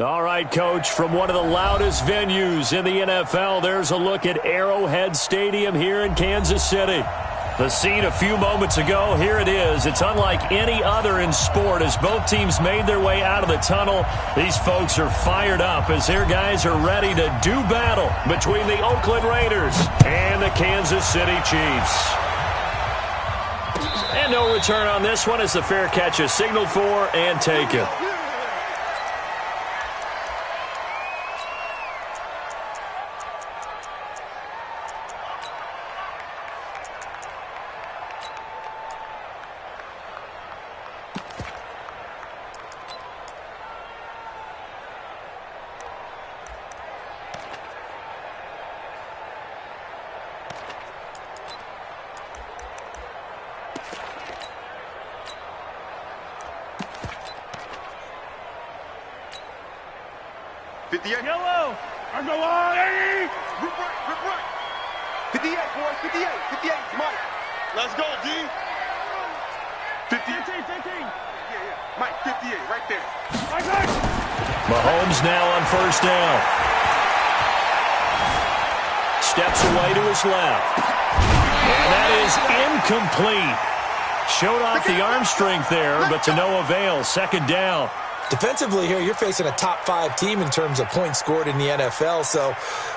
All right, Coach, from one of the loudest venues in the NFL, there's a look at Arrowhead Stadium here in Kansas City. The scene a few moments ago, here it is. It's unlike any other in sport as both teams made their way out of the tunnel. These folks are fired up as their guys are ready to do battle between the Oakland Raiders and the Kansas City Chiefs. And no return on this one as the fair catch is signaled for and taken. Yellow! I'm going on! Hey! Rip right! 58, boys, 58, 58, Mike. Let's go, D. 58. 15. Yeah. Mike, 58, right there. Mike! Mahomes now on first down. Steps away to his left. And that is incomplete. Showed off the arm strength there, but to no avail. Second down. Defensively here, you're facing a top-5 team in terms of points scored in the NFL. So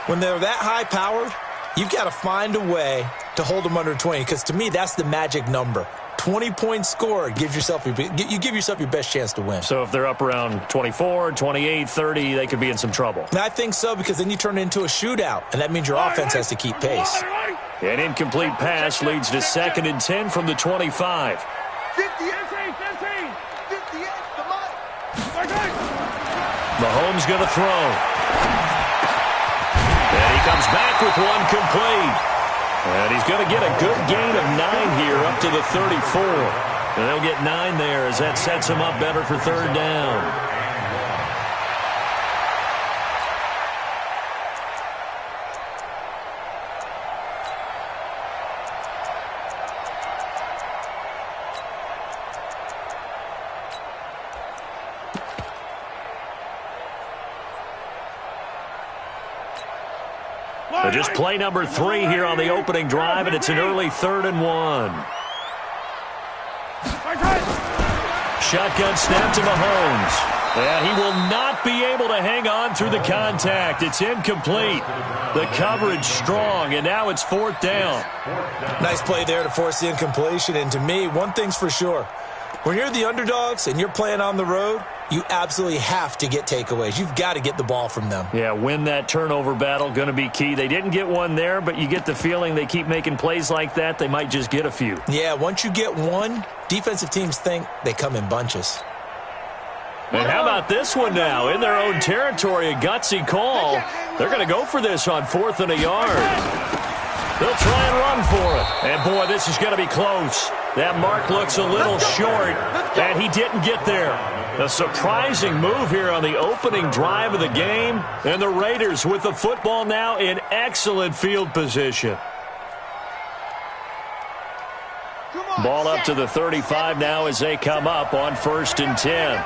when they're that high-powered, you've got to find a way to hold them under 20. Because to me, that's the magic number. 20 points scored gives yourself you give yourself your best chance to win. So if they're up around 24, 28, 30, they could be in some trouble. And I think so, because then you turn it into a shootout, and that means your offense has to keep pace. An incomplete pass leads to 2nd and 10 from the 25. 15. Mahomes going to throw. And he comes back with one complete. And he's going to get a good gain of 9 here up to the 34. And they'll get 9 there as that sets him up better for third down. Just play number 3 here on the opening drive, and it's an early 3rd and 1. Shotgun snap to Mahomes. Yeah, he will not be able to hang on through the contact. It's incomplete. The coverage strong, and now it's 4th down. Nice play there to force the incompletion, and to me, one thing's for sure. When you're the underdogs and you're playing on the road, you absolutely have to get takeaways. You've got to get the ball from them. Yeah, win that turnover battle, going to be key. They didn't get one there, but you get the feeling they keep making plays like that, they might just get a few. Yeah, once you get one, defensive teams think they come in bunches. And how about this one now? In their own territory, a gutsy call. They're going to go for this on 4th and a yard. They'll try and run for it. And, boy, this is going to be close. That mark looks a little short, and he didn't get there. A surprising move here on the opening drive of the game, and the Raiders with the football now in excellent field position. Ball up to the 35 now as they come up on 1st and 10.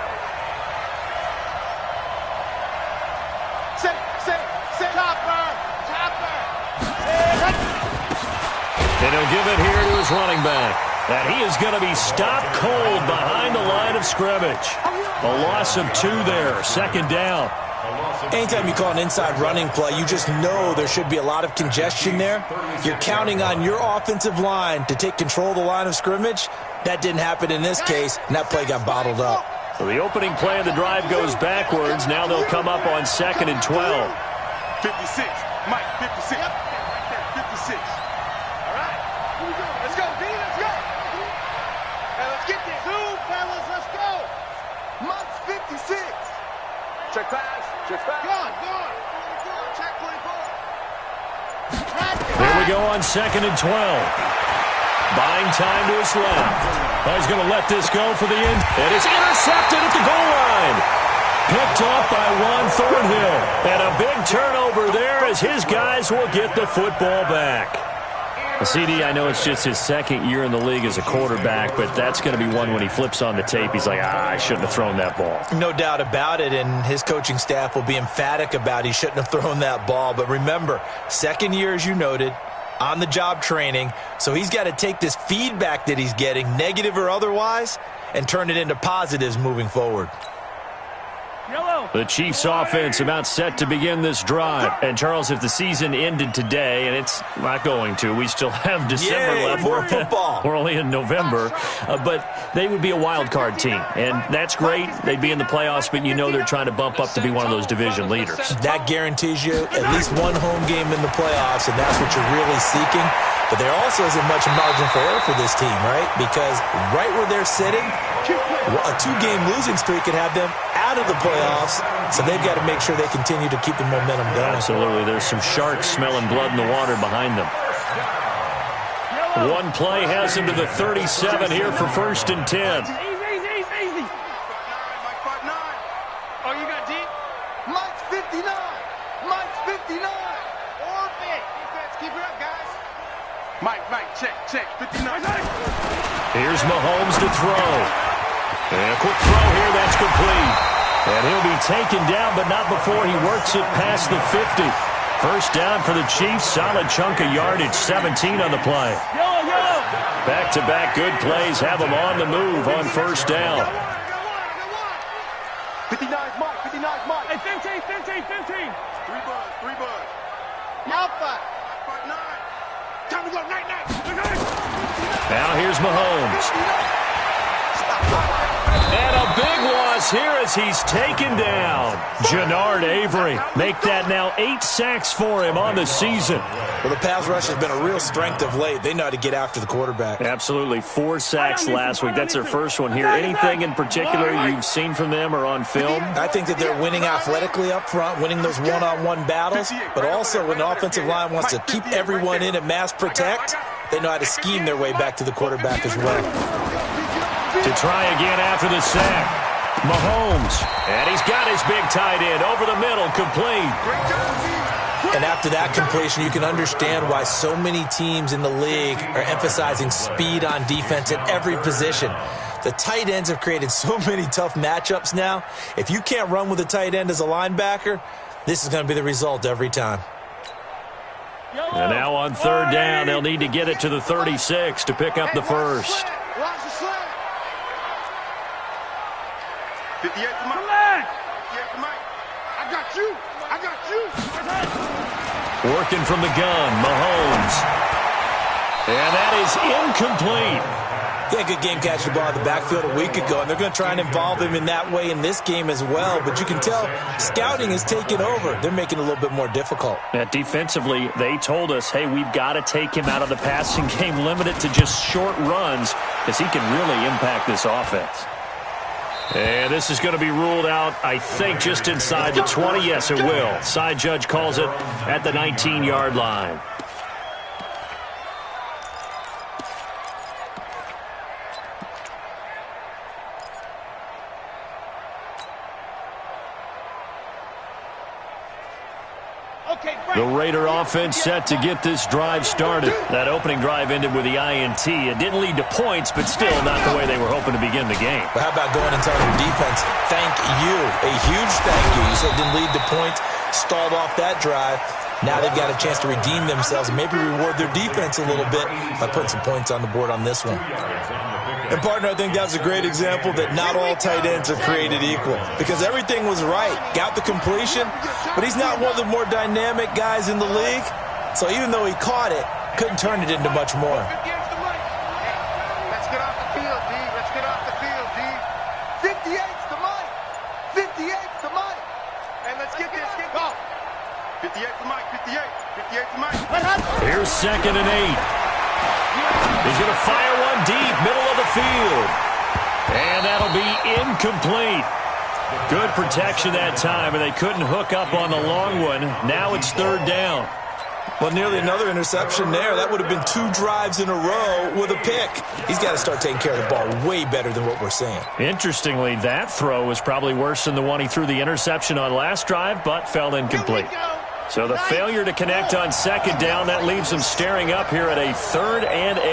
And he'll give it here to his running back. And he is going to be stopped cold behind the line of scrimmage. A loss of 2 there, 2nd down. Anytime you call an inside running play, you just know there should be a lot of congestion there. You're counting on your offensive line to take control of the line of scrimmage. That didn't happen in this case, and that play got bottled up. So the opening play of the drive goes backwards. Now they'll come up on 2nd and 12. 56. Mike, 56. Yep. 56. All right. Here we go. Let's go, D. Let's go. Hey, let's get this. 2, fellas. Let's go. Mike's 56. Check pass. Check pass. Gone. Check 24. There we go on 2nd and 12. Buying time to his left. He's going to let this go for the end. It is intercepted at the goal line. Picked off by Juan Thornhill. And a big turnover there as his guys will get the football back. CD, I know it's just his second year in the league as a quarterback, but that's going to be one when he flips on the tape. He's like, I shouldn't have thrown that ball. No doubt about it, and his coaching staff will be emphatic about he shouldn't have thrown that ball. But remember, second year, as you noted, on-the-job training, so he's got to take this feedback that he's getting, negative or otherwise, and turn it into positives moving forward. The Chiefs offense about set to begin this drive. And, Charles, if the season ended today, and it's not going to, we still have December left. More football. We're only in November. But they would be a wild card team. And that's great. They'd be in the playoffs, but you know they're trying to bump up to be one of those division leaders. That guarantees you at least one home game in the playoffs, and that's what you're really seeking. But there also isn't much margin for error for this team, right? Because right where they're sitting, a two-game losing streak could have them out of the playoffs, so they've got to make sure they continue to keep the momentum going. Absolutely. There's some sharks smelling blood in the water behind them. One play has him to the 37 here for 1st and 10. Easy. Mike 5'9". Oh, you got deep? Mike's 59. Mike's 59. Or big. Defense, keep it up, guys. Mike, check. 59. Here's Mahomes to throw. And a quick throw here, that's complete. And he'll be taken down, but not before he works it past the 50. First down for the Chiefs, solid chunk of yardage, 17 on the play. Back-to-back good plays have them on the move on first down. 59's Mike. Hey, 15. 3 buzz. Alpha. 5'9". Time to go, night. Now here's Mahomes. And a big loss here as he's taken down. Jannard Avery make that now 8 sacks for him on the season. Well, the pass rush has been a real strength of late. They know how to get after the quarterback. Absolutely. 4 sacks last week. That's their first one here. Anything in particular you've seen from them or on film? I think that they're winning athletically up front, winning those one-on-one battles, but also when the offensive line wants to keep everyone in and mass protect, they know how to scheme their way back to the quarterback as well. To try again after the sack. Mahomes. And he's got his big tight end over the middle, complete. And after that completion, you can understand why so many teams in the league are emphasizing speed on defense at every position. The tight ends have created so many tough matchups now. If you can't run with a tight end as a linebacker, this is going to be the result every time. And now on third down, they'll need to get it to the 36 to pick up the first. 58 to Mike. I got you. Working from the gun, Mahomes. And that is incomplete. He had a good game catching the ball in the backfield a week ago, and they're going to try and involve him in that way in this game as well. But you can tell scouting is taking over. They're making it a little bit more difficult. Defensively, they told us, hey, we've got to take him out of the passing game, limit it to just short runs, because he can really impact this offense. And this is going to be ruled out, I think, just inside the 20. Yes, it will. Side judge calls it at the 19-yard line. The Raider offense set to get this drive started. That opening drive ended with the INT. It didn't lead to points, but still not the way they were hoping to begin the game. But how about going and telling your defense, thank you, a huge thank you. You said it didn't lead to points, stalled off that drive. Now they've got a chance to redeem themselves and maybe reward their defense a little bit by putting some points on the board on this one. And, partner, I think that's a great example that not all tight ends are created equal because everything was right. Got the completion, but he's not one of the more dynamic guys in the league. So even though he caught it, couldn't turn it into much more. Let's get off the field, D. Let's get off the field, D. 58's the Mike. 58's the Mike. And let's get this. Get go. 58 to Mike. 58 to Mike. Here's 2nd and 8. He's going to fire one deep, middle of the field. And that'll be incomplete. Good protection that time, and they couldn't hook up on the long one. Now it's third down. Well, nearly another interception there. That would have been 2 drives in a row with a pick. He's got to start taking care of the ball way better than what we're seeing. Interestingly, that throw was probably worse than the one he threw the interception on last drive, but fell incomplete. So the failure to connect on second down, that leaves them staring up here at a 3rd and 8.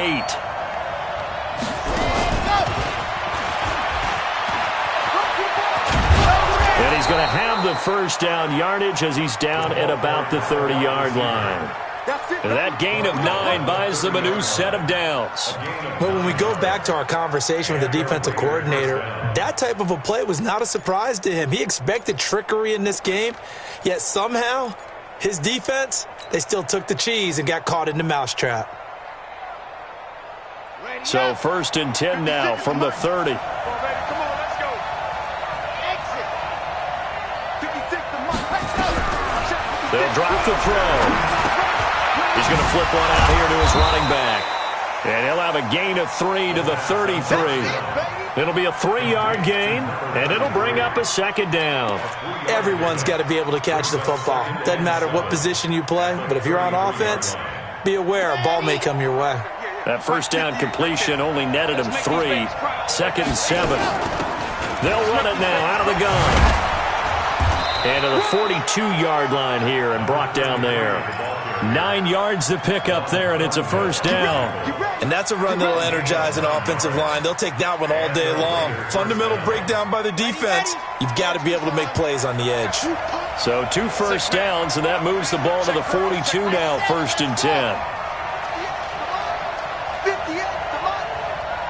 And he's going to have the first down yardage as he's down at about the 30-yard line. And that gain of 9 buys them a new set of downs. Well, when we go back to our conversation with the defensive coordinator, that type of a play was not a surprise to him. He expected trickery in this game, yet somehow his defense, they still took the cheese and got caught in the mousetrap. So 1st and 10 now from the 30. They'll drop the throw. He's going to flip one out here to his running back. And he'll have a gain of 3 to the 33. It'll be a 3-yard gain, and it'll bring up a 2nd down. Everyone's got to be able to catch the football. Doesn't matter what position you play, but if you're on offense, be aware a ball may come your way. That first down completion only netted him 3. 2nd and 7. They'll run it now out of the gun. And to the 42-yard line here and brought down there. 9 yards to pick up there, and it's a first down. And that's a run that'll energize an offensive line. They'll take that one all day long. Fundamental breakdown by the defense. You've got to be able to make plays on the edge. So 2 first downs, and that moves the ball to the 42 now, 1st and 10.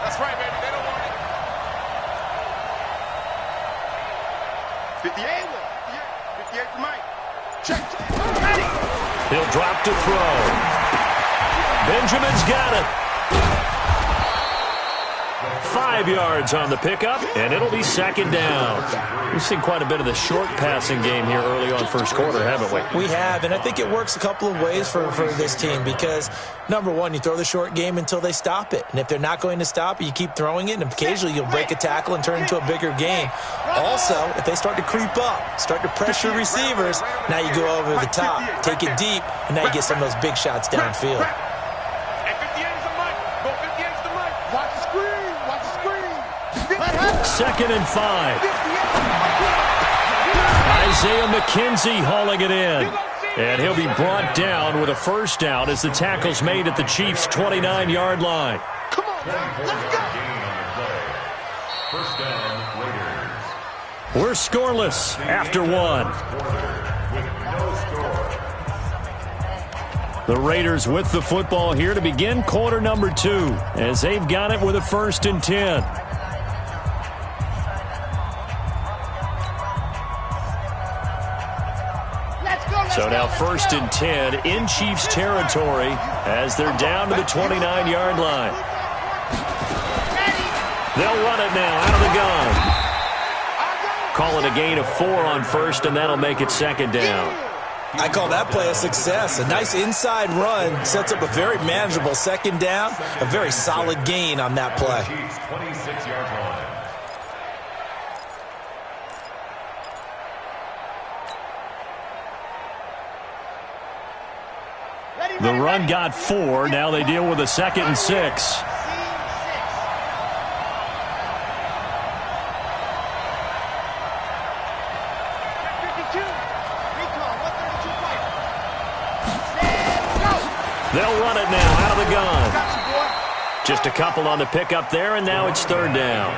That's right, baby. They don't want it. 58 for Mike. Check. He'll drop to throw. Benjamin's got it. 5 yards on the pickup, and it'll be 2nd down. We've seen quite a bit of the short passing game here early on first quarter, haven't we? We have, and I think it works a couple of ways for this team because, number one, you throw the short game until they stop it. And if they're not going to stop it, you keep throwing it, and occasionally you'll break a tackle and turn it into a bigger game. Also, if they start to creep up, start to pressure receivers, now you go over the top, take it deep, and now you get some of those big shots downfield. 2nd and 5. Isaiah McKenzie hauling it in. And he'll be brought down with a first down as the tackle's made at the Chiefs' 29-yard line. Come on, let's go. First down, Raiders. We're scoreless after 1. The Raiders with the football here to begin quarter number 2 as they've got it with a 1st and 10. So now 1st and 10 in Chiefs territory as they're down to the 29-yard line. They'll run it now out of the gun. Call it a gain of 4 on 1st, and that'll make it 2nd down. I call that play a success. A nice inside run sets up a very manageable 2nd down. A very solid gain on that play. 26-yard line. The run got 4. Now they deal with a 2nd and 6. They'll run it now out of the gun. Just a couple on the pickup there, and now it's 3rd down.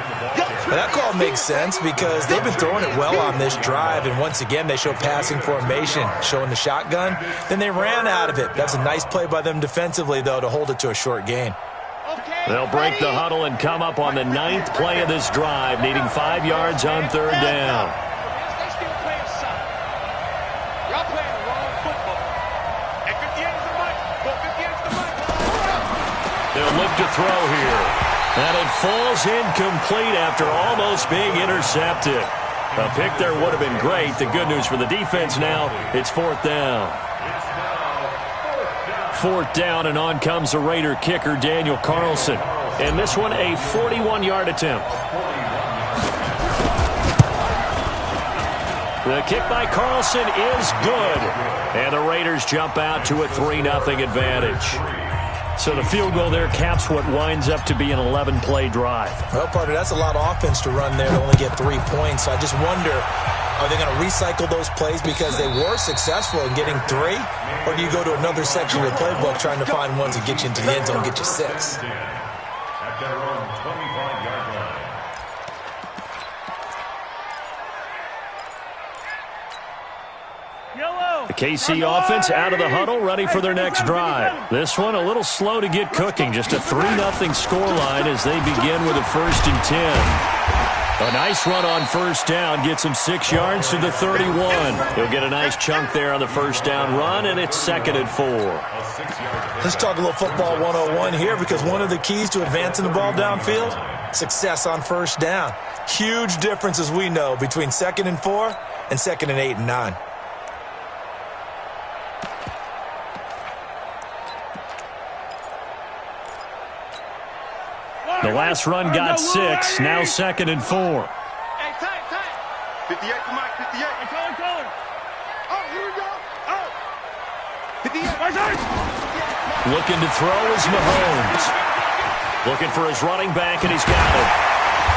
That call makes sense because they've been throwing it well on this drive, and once again they show passing formation, showing the shotgun. Then they ran out of it. That's a nice play by them defensively, though, to hold it to a short gain. They'll break the huddle and come up on the 9th play of this drive, needing 5 yards on 3rd down. They'll look to throw here. And it falls incomplete after almost being intercepted. A pick there would have been great. The good news for the defense now, it's 4th down. 4th down, and on comes the Raider kicker, Daniel Carlson. And this one, a 41-yard attempt. The kick by Carlson is good. And the Raiders jump out to a 3-0 advantage. So the field goal there caps what winds up to be an 11-play drive. Well, partner, that's a lot of offense to run there to only get 3 points. So I just wonder Are they going to recycle those plays because they were successful in getting 3? Or do you go to another section of the playbook trying to find ones that get you into the end zone and get you 6? At their own 25-yard line. The KC offense out of the huddle, ready for their next drive. This one a little slow to get cooking. Just a 3-0 scoreline as they begin with a 1st and 10. A nice run on first down gets him 6 yards to the 31. He'll get a nice chunk there on the first down run, and it's 2nd and 4. Let's talk a little football 101 here, because one of the keys to advancing the ball downfield, success on first down. Huge difference, as we know, between 2nd and 4 and 2nd and 8 and 9. The last run got 6, now 2nd and 4. Hey, time. 58 to Mike, 58. Hey, color. Oh, here we go. Oh. 58. Looking to throw is Mahomes. Looking for his running back, and he's got it.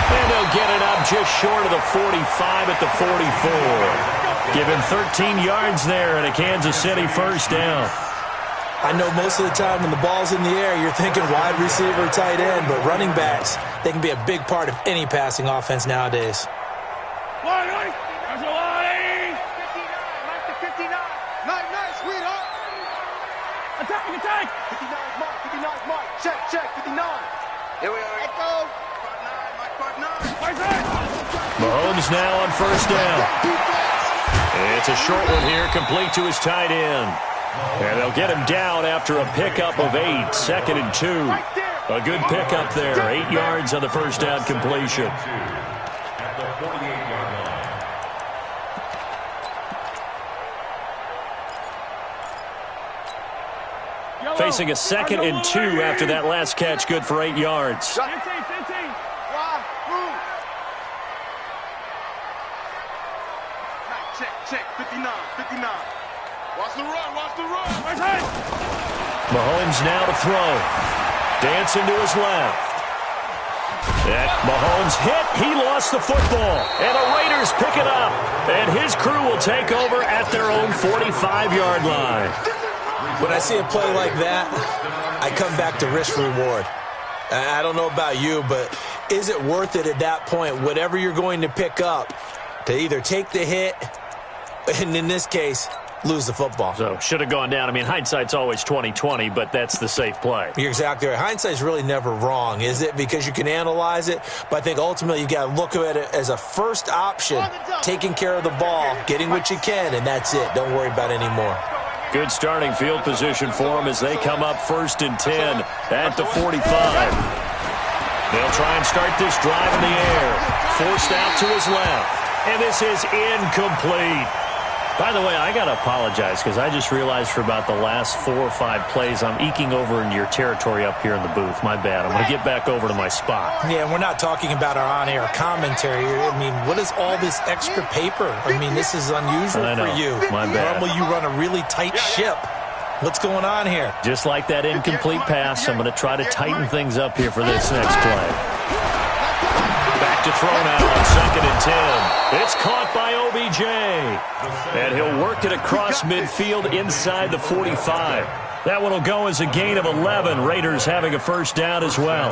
And they'll get it up just short of the 45 at the 44. Give him 13 yards there and a Kansas City first down. I know most of the time when the ball's in the air, you're thinking wide receiver, tight end, but running backs, they can be a big part of any passing offense nowadays. Nice, sweetheart. Attack. 59 Mike. Check, 59. Here we are. Echo. Part 9. Mahomes now on first down. It's a short one here, complete to his tight end. And they'll get him down after a pickup of 8, 2nd and 2. A good pickup there, 8 yards on the first down completion. At the 48-yard line. Facing a 2nd and 2 after that last catch, good for 8 yards. 15. Check, 59. Watch the run. Mahomes now to throw. Dancing to his left. That Mahomes hit. He lost the football. And the Raiders pick it up. And his crew will take over at their own 45-yard line. When I see a play like that, I come back to risk-reward. I don't know about you, but is it worth it at that point, whatever you're going to pick up, to either take the hit, and in this case, lose the football? So, should have gone down. I mean, hindsight's always 20/20, but that's the safe play. You're exactly right. Hindsight's really never wrong, is it? Because you can analyze it, but I think ultimately you got to look at it as a first option, taking care of the ball, getting what you can, and that's it. Don't worry about any more. Good starting field position for them as they come up 1st and 10 at the 45. They'll try and start this drive in the air. Forced out to his left. And this is incomplete. By the way, I got to apologize because I just realized for about the last 4 or 5 plays, I'm eking over into your territory up here in the booth. My bad. I'm going to get back over to my spot. Yeah, we're not talking about our on-air commentary. I mean, what is all this extra paper? I mean, this is unusual for you. My bad. Normally you run a really tight ship. What's going on here? Just like that incomplete pass, I'm going to try to tighten things up here for this next play. Back to throw now on 2nd and 10. It's caught by OBJ. And he'll work it across midfield inside the 45. That one will go as a gain of 11. Raiders having a first down as well.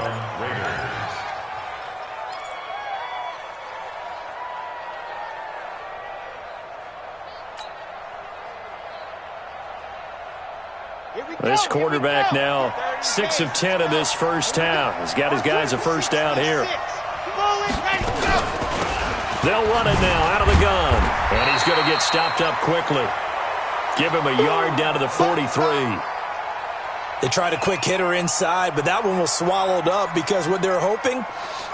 This quarterback now 6 of 10 in this first half. He's got his guys a first down here. They'll run it now out of the gun. And he's going to get stopped up quickly. Give him a yard down to the 43. They tried a quick hitter inside, but that one was swallowed up because what they're hoping,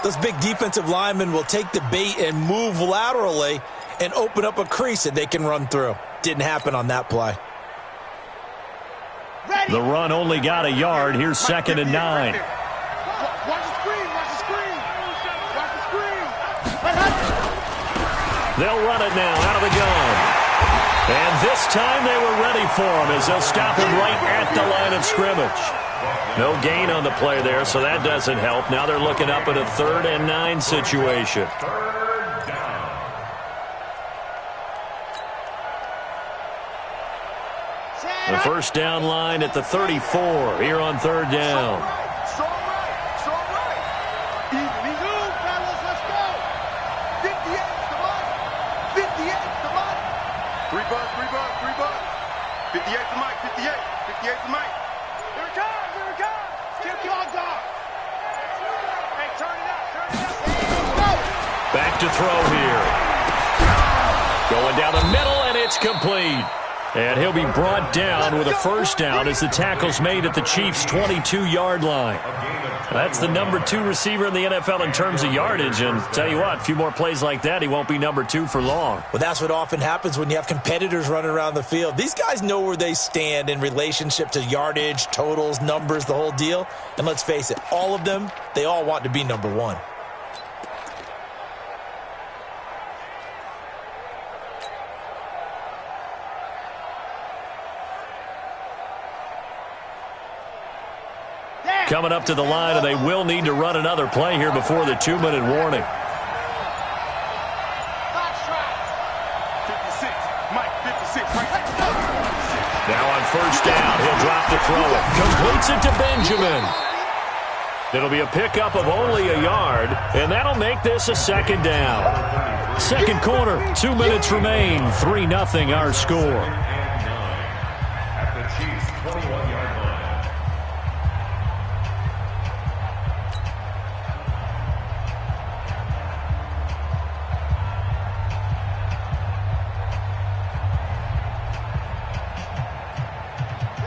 those big defensive linemen will take the bait and move laterally and open up a crease that they can run through. Didn't happen on that play. The run only got a yard. Here's 2nd and 9. Watch the screen. They'll run it now out of the gun. And this time they were ready for him as they'll stop him right at the line of scrimmage. No gain on the play there, so that doesn't help. Now they're looking up at a 3rd and 9 situation. The first down line at the 34 here on third down. It's all right. Easy. Move, fellas, let's go. 58's the money. 58's the money. 3 bucks. 58's the mic. 58's the mic. Here it comes. Skip your dog. Hey, turn it up. Back to throw here. Going down the middle, and it's complete. And he'll be brought down with a first down as the tackle's made at the Chiefs' 22-yard line. That's the number 2 receiver in the NFL in terms of yardage. And tell you what, a few more plays like that, he won't be number 2 for long. Well, that's what often happens when you have competitors running around the field. These guys know where they stand in relationship to yardage, totals, numbers, the whole deal. And let's face it, all of them, they all want to be number 1. Coming up to the line, and they will need to run another play here before the 2-minute warning. 56. Mike, 56. Now on first down, he'll drop to throw it. Completes it to Benjamin. It'll be a pickup of only a yard, and that'll make this a second down. Second quarter, 2 minutes remain. 3-0 our score. At the Chiefs' 21-yard line.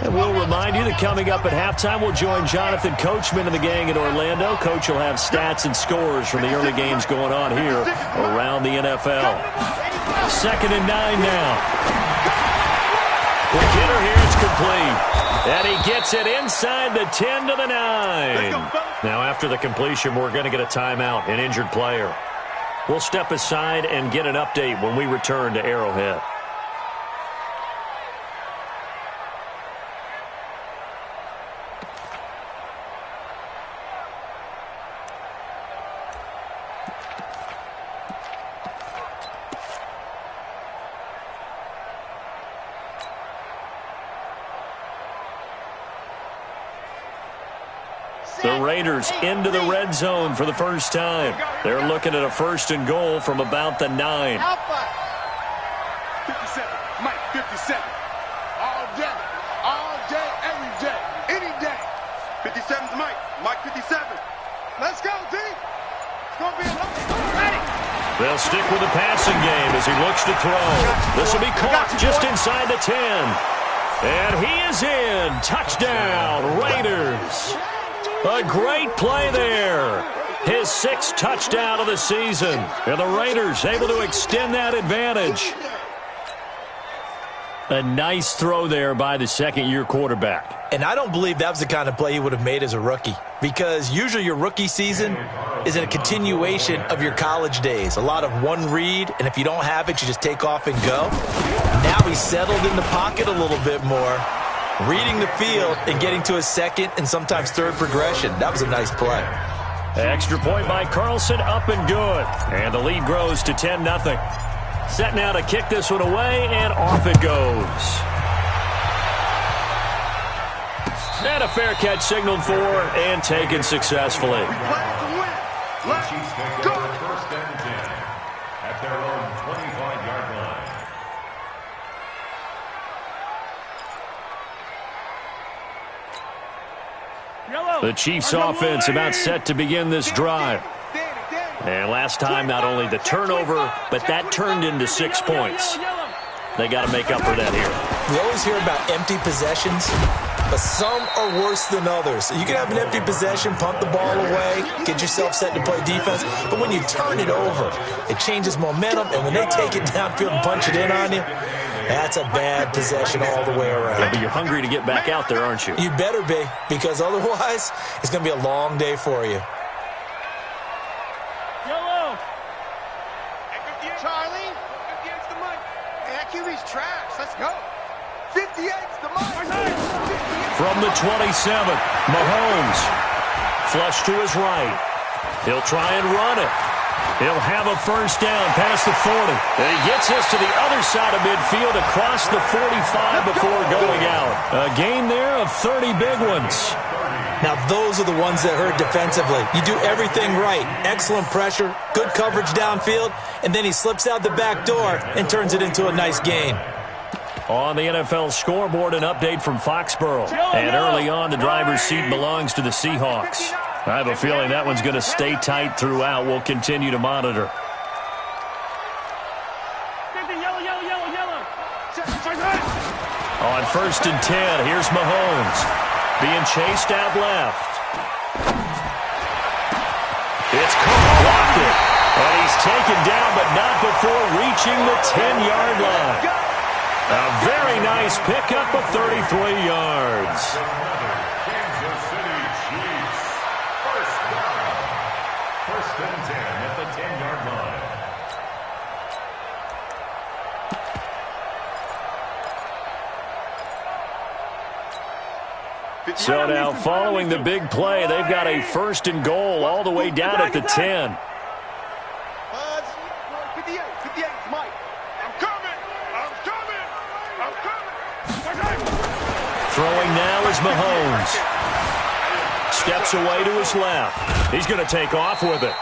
And we'll remind you that coming up at halftime, we'll join Jonathan Coachman and the gang in Orlando. Coach will have stats and scores from the early games going on here around the NFL. 2nd and 9 now. Quick hitter here, it's complete. And he gets it inside the 10 to the 9. Now after the completion, we're going to get a timeout, an injured player. We'll step aside and get an update when we return to Arrowhead. The Raiders into the red zone for the first time. They're looking at a 1st and goal from about the 9. 57. Mike, 57. All day, every day, any day. 57's Mike. Mike, 57. Let's go, D. It's going to be a long ready. They'll stick with the passing game as he looks to throw. This will be caught just inside the 10. And he is in. Touchdown, Raiders. A great play there. His 6th touchdown of the season. And the Raiders able to extend that advantage. A nice throw there by the second-year quarterback. And I don't believe that was the kind of play he would have made as a rookie, because usually your rookie season is a continuation of your college days. A lot of one read, and if you don't have it, you just take off and go. Now he's settled in the pocket a little bit more, reading the field and getting to his 2nd and sometimes 3rd progression. That was a nice play. Extra point by Carlson, up and good. And the lead grows to 10-0. Set now to kick this one away, and off it goes. And a fair catch signaled for and taken successfully. The Chiefs take over 1st and 10 at their own 25-yard line. The Chiefs offense about set to begin this drive. And last time, not only the turnover, but that turned into 6 points. They got to make up for that here. We always hear about empty possessions, but some are worse than others. You can have an empty possession, punt the ball away, get yourself set to play defense, but when you turn it over, it changes momentum, and when they take it downfield and punch it in on you, that's a bad possession all the way around. Yeah, but you're hungry to get back out there, aren't you? You better be, because otherwise, it's going to be a long day for you. Charlie, 58's the mic. That QB's trash. Let's go. 58's the mic. From the 27, Mahomes. Flush to his right. He'll try and run it. He'll have a first down past the 40. And he gets us to the other side of midfield across the 45 before going out. A gain there of 30 big ones. Now, those are the ones that hurt defensively. You do everything right. Excellent pressure, good coverage downfield, and then he slips out the back door and turns it into a nice gain. On the NFL scoreboard, an update from Foxborough. And early on, the driver's seat belongs to the Seahawks. I have a feeling that one's going to stay tight throughout. We'll continue to monitor. On 1st and 10, here's Mahomes. Being chased out left. It's caught, blocked it. And he's taken down, but not before reaching the 10-yard line. A very nice pickup of 33 yards. Kansas City Chiefs. First down. 1st and 10 at the 10-yard line. So now, following the big play, they've got a 1st and goal all the way down at the 10. 58, Mike. I'm coming. Throwing now is Mahomes. Steps away to his left. He's going to take off with it.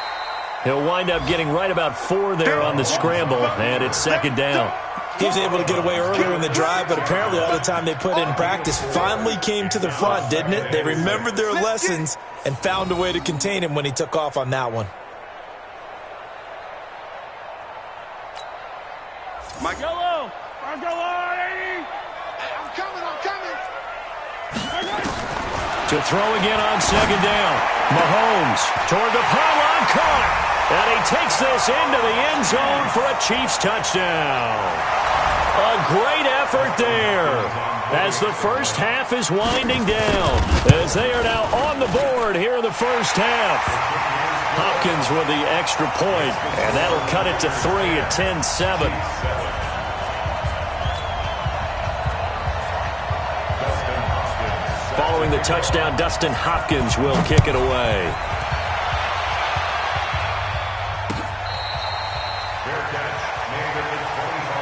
He'll wind up getting right about 4 there on the scramble, and it's 2nd down. He was able to get away earlier in the drive, but apparently all the time they put in practice finally came to the front, didn't it? They remembered their lessons and found a way to contain him when he took off on that one. Mike. Yellow. I'm coming. To throw again on 2nd down. Mahomes toward the pylon, caught. And he takes this into the end zone for a Chiefs touchdown. A great effort there as the first half is winding down, as they are now on the board here in the first half. Hopkins with the extra point, and that'll cut it to 3 at 10-7. Following the touchdown, Dustin Hopkins will kick it away.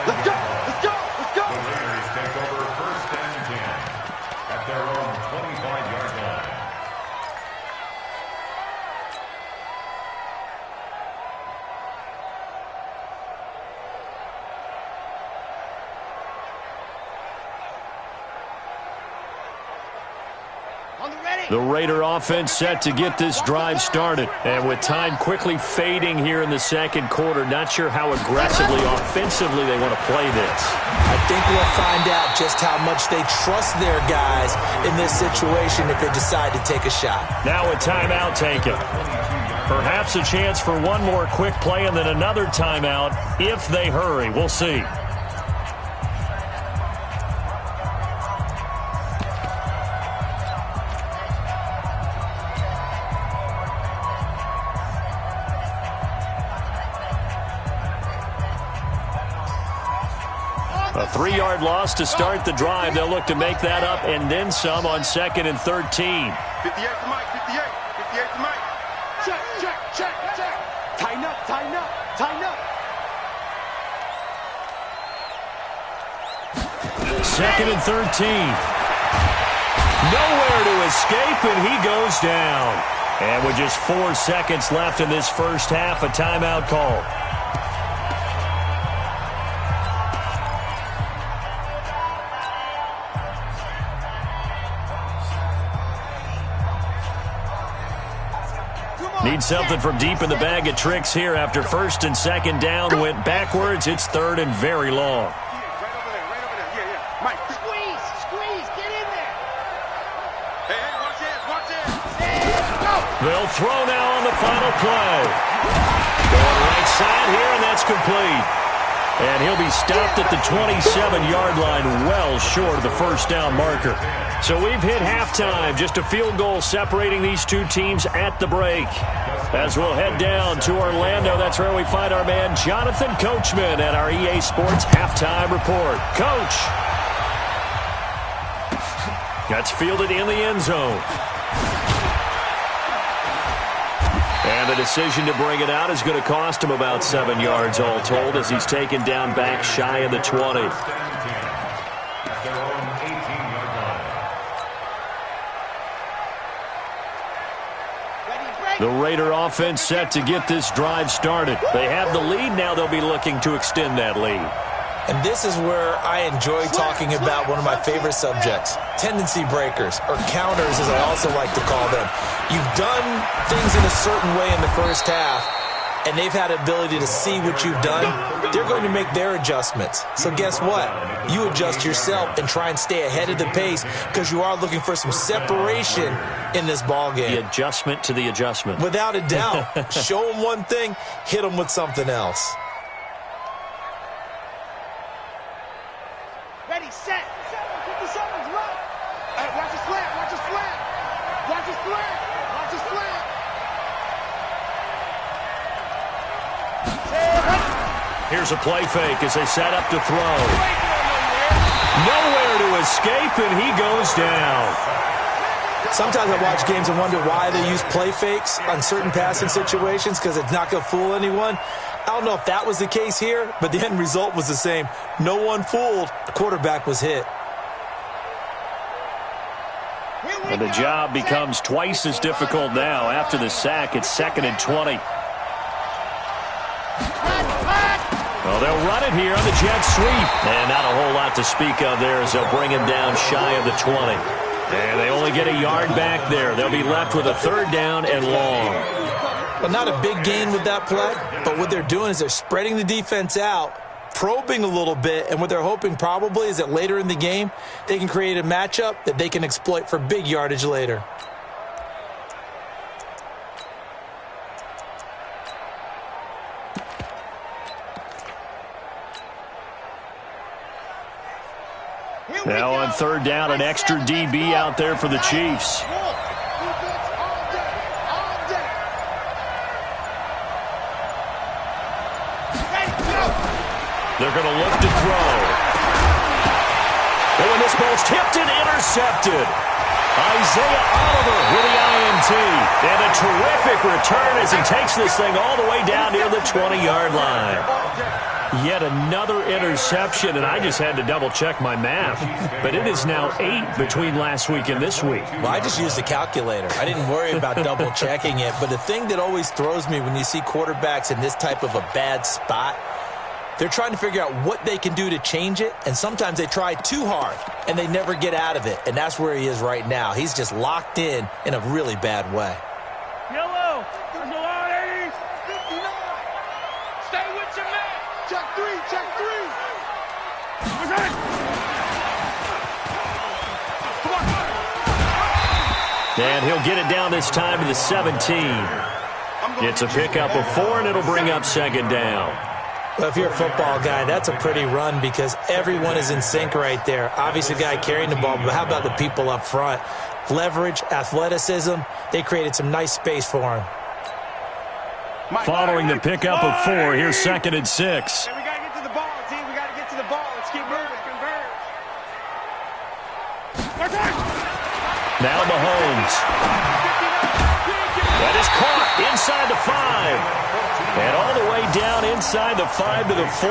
Let's go. The Raiders take over 1st and 10 at their own 25-yard line. The Raider offense set to get this drive started. And with time quickly fading here in the 2nd quarter, not sure how aggressively, offensively they want to play this. I think we'll find out just how much they trust their guys in this situation if they decide to take a shot. Now a timeout taken. Perhaps a chance for one more quick play and then another timeout if they hurry. We'll see. A 3-yard loss to start the drive. They'll look to make that up and then some on 2nd and 13. 58 to Mike. 58 to Mike. Check. Tighten up. 2nd and 13. Nowhere to escape, and he goes down. And with just 4 seconds left in this first half, a timeout call. Need something from deep in the bag of tricks here after 1st and 2nd down. Went backwards. It's 3rd and very long. Right over there. Yeah. Mike, squeeze, get in there. Hey, watch it. Go. They'll throw now on the final play. Going right side here, and that's complete. And he'll be stopped at the 27-yard line, well short of the first down marker. So we've hit halftime, just a field goal separating these two teams at the break. As we'll head down to Orlando, that's where we find our man Jonathan Coachman at our EA Sports Halftime Report. Coach. That's fielded in the end zone. And the decision to bring it out is going to cost him about 7 yards all told as he's taken down back shy of the 20. The Raider offense set to get this drive started. They have the lead. Now they'll be looking to extend that lead. And this is where I enjoy talking about one of my favorite subjects, tendency breakers, or counters as I also like to call them. You've done things in a certain way in the first half, and they've had the ability to see what you've done. They're going to make their adjustments. So guess what? You adjust yourself and try and stay ahead of the pace because you are looking for some separation in this ball game. The adjustment to the adjustment. Without a doubt. Show them one thing, hit them with something else. Ready, set. 57's right. Watch his flat. Watch his flat. Watch his flat. Watch his flat. Here's a play fake as they set up to throw. Nowhere to escape, and he goes down. Sometimes I watch games and wonder why they use play fakes on certain passing situations because it's not going to fool anyone. I don't know if that was the case here, but the end result was the same. No one fooled. The quarterback was hit. And the job becomes twice as difficult now. After the sack, it's 2nd and 20. Well, they'll run it here on the jet sweep. And not a whole lot to speak of there as they'll bring him down shy of the 20. And they only get a yard back there. They'll be left with a 3rd down and long. Well, not a big gain with that play, but what they're doing is they're spreading the defense out, probing a little bit, and what they're hoping probably is that later in the game, they can create a matchup that they can exploit for big yardage later. Now on 3rd down, an extra DB out there for the Chiefs. They're going to look to throw. Oh, and this ball's tipped and intercepted. Isaiah Oliver with the INT. And a terrific return as he takes this thing all the way down near the 20-yard line. Yet another interception, and I just had to double-check my math. But it is now 8 between last week and this week. Well, I just used a calculator. I didn't worry about double-checking it. But the thing that always throws me when you see quarterbacks in this type of a bad spot, they're trying to figure out what they can do to change it, and sometimes they try too hard, and they never get out of it. And that's where he is right now. He's just locked in a really bad way. Yellow. There's a lot of 59. Stay with your man. Check 3. Check 3. Come on. And he'll get it down this time to the 17. It's a pickup of 4, and it'll bring up 2nd down. Well, if you're a football guy, that's a pretty run because everyone is in sync right there. Obviously, the guy carrying the ball, but how about the people up front? Leverage, athleticism, they created some nice space for him. Following the pickup of 4, here's 2nd and 6. Hey, we got to get to the ball, team. We got to get to the ball. Let's keep moving. Converge. Now Mahomes. That is caught inside the 5. And all the way down inside the 5 to the 4.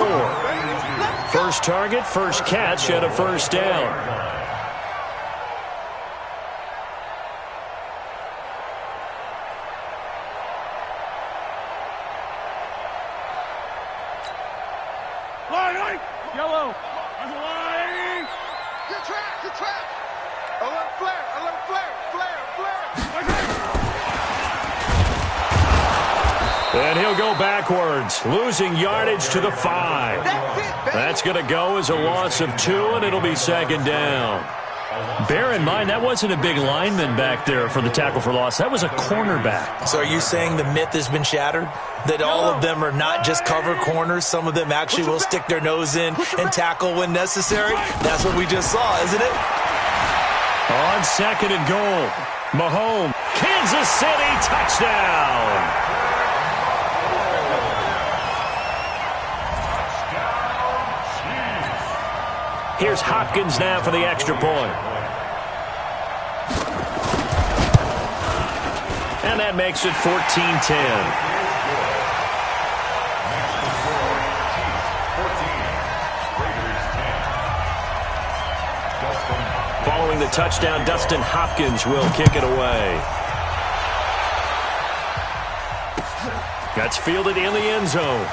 First target, first catch, and a 1st down. Yellow. Good track. Good track. Alert flare. Alert flare. Flare. And he'll go backwards, losing yardage to the 5. That's going to go as a loss of 2, and it'll be 2nd down. Bear in mind, that wasn't a big lineman back there for the tackle for loss. That was a cornerback. So are you saying the myth has been shattered? That all of them are not just cover corners? Some of them actually will stick their nose in and tackle when necessary? That's what we just saw, isn't it? On 2nd and goal, Mahomes, Kansas City, touchdown. Here's Hopkins now for the extra point. And And that makes it 14-10. Following the touchdown, Dustin Hopkins will kick it away. That's fielded in the end zone.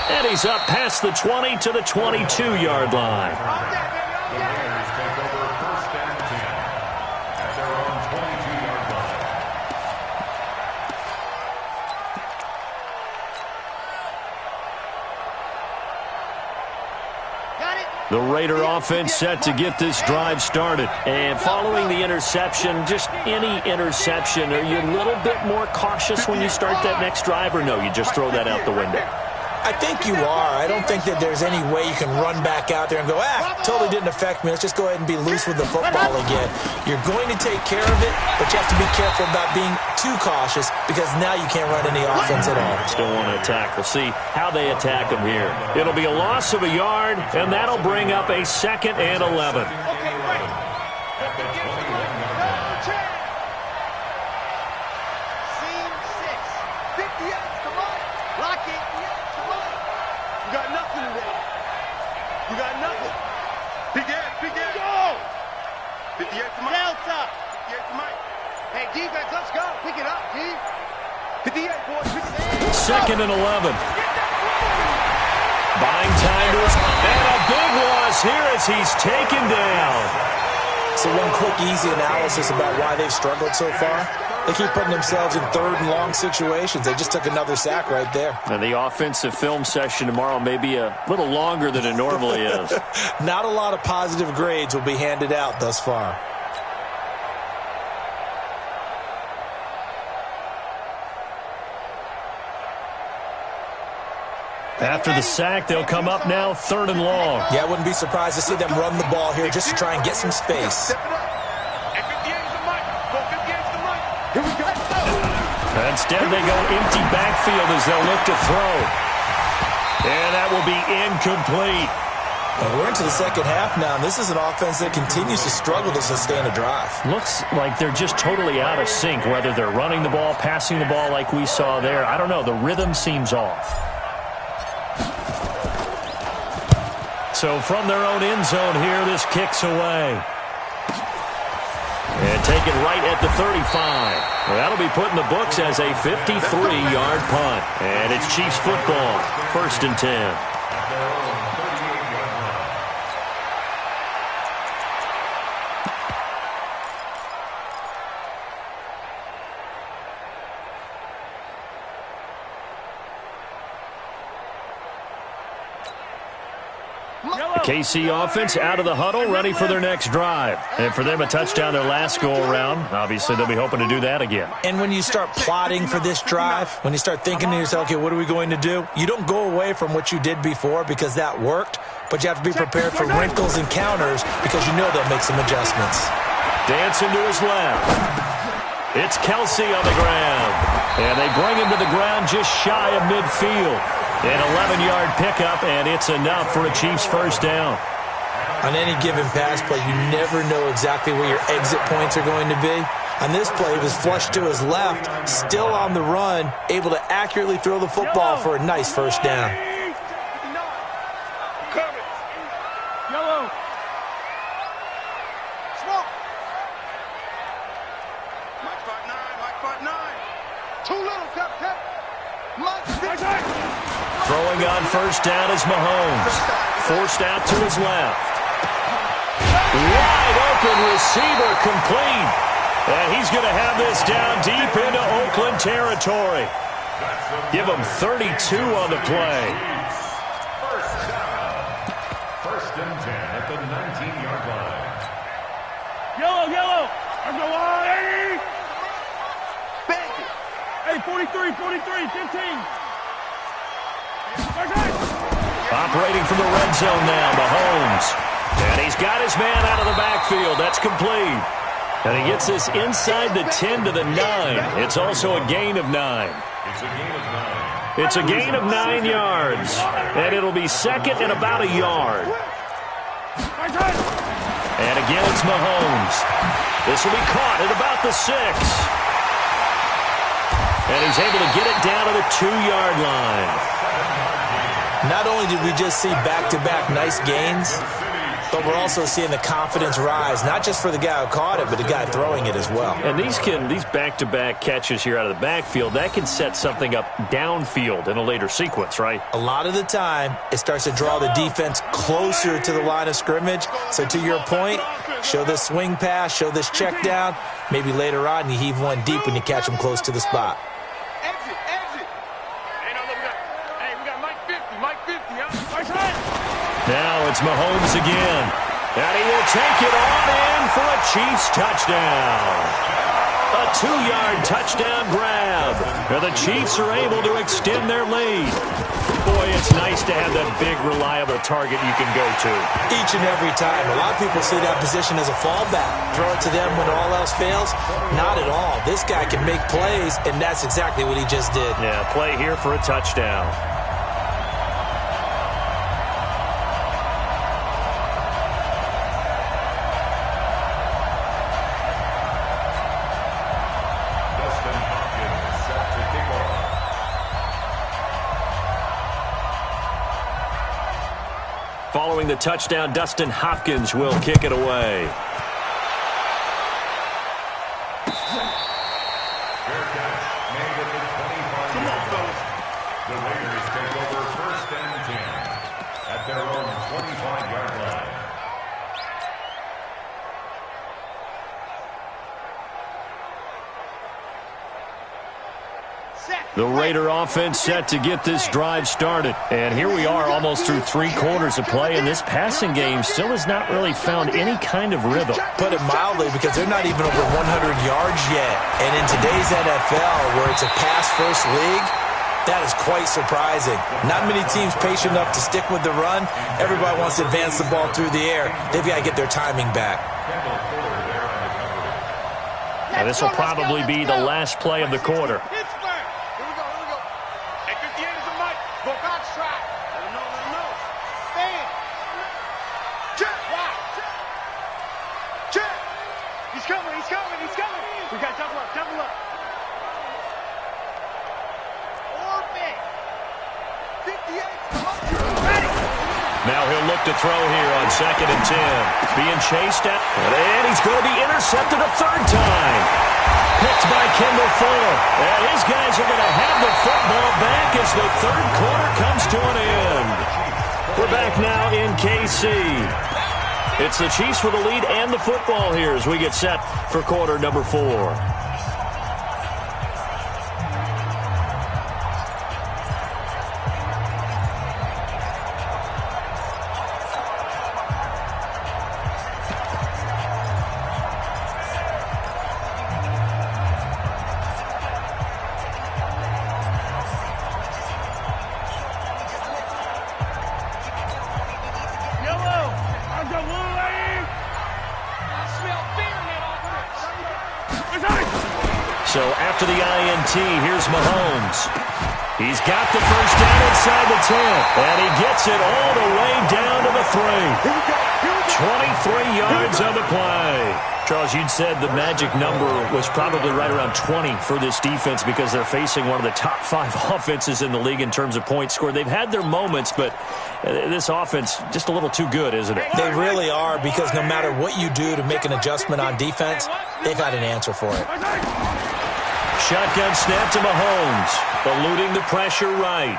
And he's up past the 20 to the 22-yard line. The Raiders take over first and 10 at their own 22-yard line. The Raider offense set to get this drive started. And following the interception, just any interception, are you a little bit more cautious when you start that next drive, or no, you just throw that out the window? I think you are. I don't think that there's any way you can run back out there and go, totally didn't affect me. Let's just go ahead and be loose with the football again. You're going to take care of it, but you have to be careful about being too cautious because now you can't run any offense at all. Still want to attack. We'll see how they attack them here. It'll be a loss of a yard, and that'll bring up a 2nd and 11. Hey, defense, let's go. Pick it up, D. 58, boys. 2nd and 11. Buying time to us. And a big loss here as he's taken down. So one quick, easy analysis about why they've struggled so far. They keep putting themselves in 3rd and long situations. They just took another sack right there. And the offensive film session tomorrow may be a little longer than it normally is. Not a lot of positive grades will be handed out thus far. After the sack, they'll come up now 3rd and long. Yeah, I wouldn't be surprised to see them run the ball here just to try and get some space. Instead, they go empty backfield as they'll look to throw. And that will be incomplete. And we're into the 2nd half now, and this is an offense that continues to struggle to sustain a drive. Looks like they're just totally out of sync, whether they're running the ball, passing the ball like we saw there. I don't know. The rhythm seems off. So from their own end zone here, this kicks away. And taken right at the 35. Well, that'll be put in the books as a 53-yard punt. And it's Chiefs football, 1st and 10. The KC offense out of the huddle, ready for their next drive. And for them, a touchdown their last go-around. Obviously, they'll be hoping to do that again. And when you start plotting for this drive, when you start thinking to yourself, okay, what are we going to do? You don't go away from what you did before because that worked, but you have to be prepared for wrinkles and counters because you know they'll make some adjustments. Dancing to his left. It's Kelsey on the ground. And they bring him to the ground just shy of midfield. An 11-yard pickup, and it's enough for a Chiefs first down. On any given pass play, you never know exactly where your exit points are going to be. On this play, it was flushed to his left, still on the run, able to accurately throw the football for a nice first down. Yellow. Smoke. Mike 5'9", Mike 5'9". Too little, Cap. Throwing on first down is Mahomes. Forced out to his left. Wide open receiver complete. And he's going to have this down deep into Oakland territory. Give him 32 on the play. First down. 1st and 10 at the 19-yard line. Yellow. I'm going on. Hey, 43, 15. Operating from the red zone now, Mahomes. And he's got his man out of the backfield. That's complete. And he gets this inside the 10 to the 9. It's also a gain of 9. It's a gain of 9 yards. And it'll be 2nd and about a yard. And again, it's Mahomes. This will be caught at about the 6. And he's able to get it down to the 2-yard line. Not only did we just see back-to-back nice gains, but we're also seeing the confidence rise, not just for the guy who caught it, but the guy throwing it as well. And these back-to-back catches here out of the backfield, that can set something up downfield in a later sequence, right? A lot of the time, it starts to draw the defense closer to the line of scrimmage. So to your point, show this swing pass, show this check down. Maybe later on you heave one deep when you catch them close to the spot. Exit. Hey, we got Mike 50, Mike 50. Now it's Mahomes again. And he will take it on in for a Chiefs touchdown. A 2-yard touchdown grab. And the Chiefs are able to extend their lead. Boy, it's nice to have that big, reliable target you can go to. Each and every time. A lot of people see that position as a fallback. Throw it to them when all else fails. Not at all. This guy can make plays, and that's exactly what he just did. Yeah, play here for a touchdown. Following the touchdown, Dustin Hopkins will kick it away. Fair catch made at the 25-yard line. The Raiders take over 1st and 10 at their own 25-yard line. The Raider offense set to get this drive started. And here we are almost through 3 quarters of play, and this passing game still has not really found any kind of rhythm. Put it mildly, because they're not even over 100 yards yet. And in today's NFL, where it's a pass-first league, that is quite surprising. Not many teams patient enough to stick with the run. Everybody wants to advance the ball through the air. They've got to get their timing back. Now, this will probably be the last play of the quarter. He's coming. We got double up. Orbit. 58. Ready. Now he'll look to throw here on 2nd and 10. Being chased at, and he's going to be intercepted a 3rd time. Picked by Kendall Fuller. And his guys are going to have the football back as the 3rd quarter comes to an end. We're back now in KC. It's the Chiefs with the lead and the football here as we get set for quarter number 4. So after the INT, here's Mahomes. He's got the first down inside the 10, and he gets it all the way down to the 3. 23 yards on the play. Charles, you'd said the magic number was probably right around 20 for this defense because they're facing one of the top 5 offenses in the league in terms of points scored. They've had their moments, but this offense just a little too good, isn't it? They really are, because no matter what you do to make an adjustment on defense, they've got an answer for it. Shotgun snap to Mahomes, eluding the pressure right.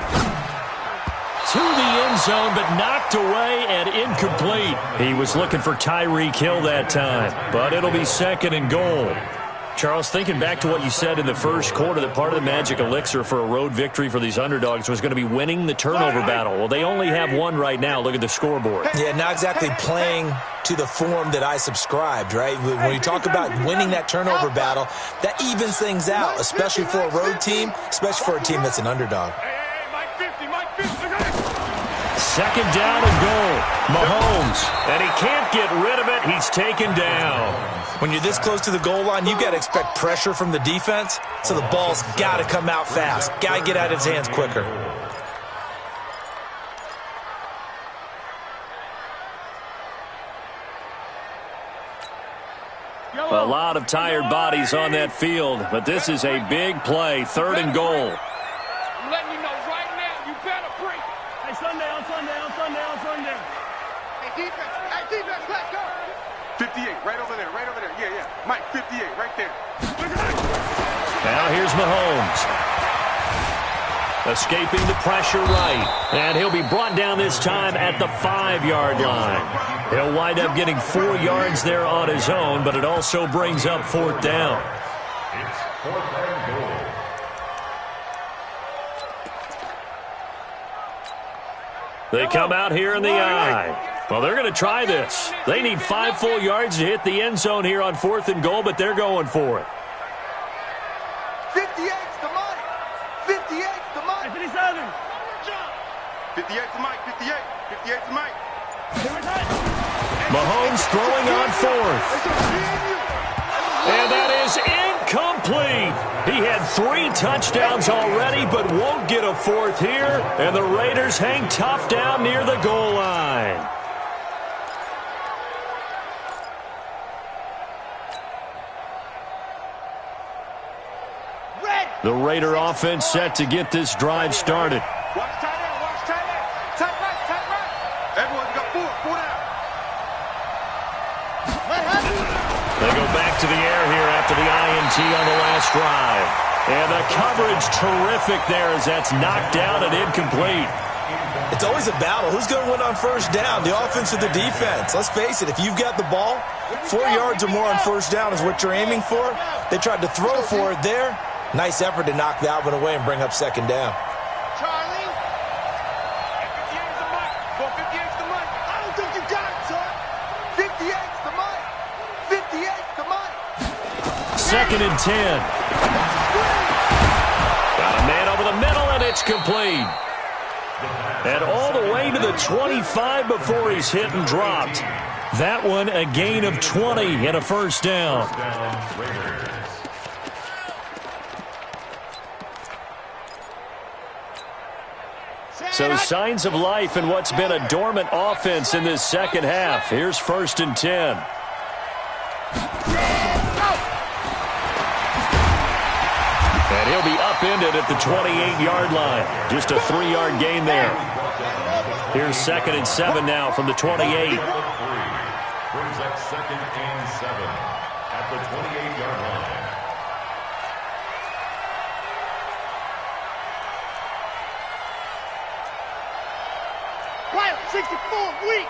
To the end zone, but knocked away and incomplete. He was looking for Tyreek Hill that time, but it'll be 2nd and goal. Charles, thinking back to what you said in the first quarter, that part of the magic elixir for a road victory for these underdogs was going to be winning the turnover battle. Well, they only have one right now. Look at the scoreboard. Yeah, not exactly playing to the form that I subscribed, right? When you talk about winning that turnover battle, that evens things out, especially for a road team, especially for a team that's an underdog. Second down and goal. Mahomes, and he can't get rid of it. He's taken down. When you're this close to the goal line, you've got to expect pressure from the defense, so the ball's got to come out fast. Got to get out of his hands quicker. A lot of tired bodies on that field, but this is a big play, 3rd and goal. I'm letting you know right now, you better break. Hey, sundown. Hey, defense, let go. 58, right over there. Yeah. Mike, 58, right there. Now here's Mahomes. Escaping the pressure right. And he'll be brought down this time at the 5-yard line. He'll wind up getting 4 yards there on his own, but it also brings up 4th down. It's 4th and goal. They come out here in the I. Well, they're going to try this. They need 5 full yards to hit the end zone here on 4th and goal, but they're going for it. 58's the Mike. 58's the Mike. 57. 58's the Mike. 58's the Mike. Mahomes throwing on 4th. And that is incomplete. He had 3 touchdowns already, but won't get a 4th here. And the Raiders hang tough down near the goal line. The Raider offense set to get this drive started. Watch tight end. Tight right. Everyone got 4 down. They go back to the air here after the INT on the last drive. And the coverage terrific there as that's knocked down and incomplete. It's always a battle. Who's going to win on 1st down, the offense or the defense? Let's face it, if you've got the ball, 4 yards or more on 1st down is what you're aiming for. They tried to throw for it there. Nice effort to knock that one away and bring up 2nd down. Charlie. 58's the Mike. 58's the Mike. I don't think you got it, son. 58's the Mike. 58's the Mike. 2nd and 10. Got a man over the middle, and it's complete. And all the way to the 25 before he's hit and dropped. That one a gain of 20 and a 1st down. So signs of life in what's been a dormant offense in this 2nd half. Here's 1st and 10. And he'll be upended at the 28-yard line. Just a 3-yard gain there. Here's 2nd and 7 now from the 28. Brings up 2nd and 7 at the 28-yard line. 64, weak.